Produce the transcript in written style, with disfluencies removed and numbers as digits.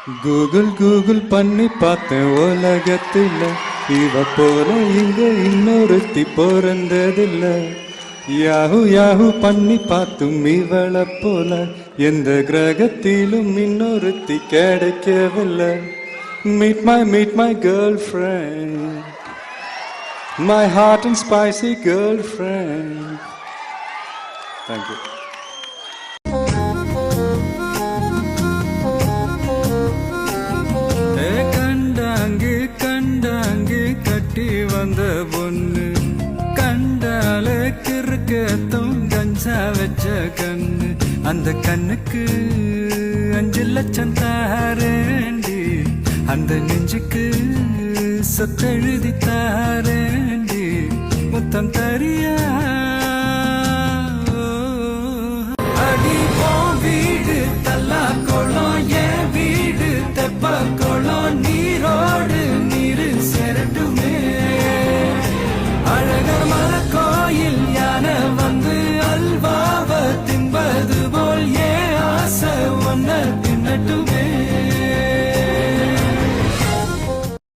Google Google பண்ணி பார்த்தேன் உலகத்தில் இவ போல இங்க இன்னொருத்தி பிறந்ததில்ல. யாஹூ யாஹூ பண்ணி பார்த்தும் இவளை போல எந்த கிரகத்திலும் இன்னொருத்தி கிடைக்கவில்லை. Meet my girl friend, my hot and spicy girlfriend. Thank you. கண்டாங்கு கண்டாங்கு கட்டி வந்த பொண்ணு கண்டால கிறுக்கத்தும் கஞ்சா வச்ச கண்ணு அந்த கண்ணுக்கு 5 லட்சம் தாரேண்டி அந்த நெஞ்சுக்கு சொத்தெழுதி தாரேண்டி முத்தம் தரியா அடி போ வீடு தல்லா கோளம் என் வீடு தெப்ப கோளம் நீரோடு நீரு செரட்டுமே அழகர் மல கோயில் யானை வந்து அல்வாவ தின்பது போல் ஏ ஆசை ஒன்ன தின்னட்டும்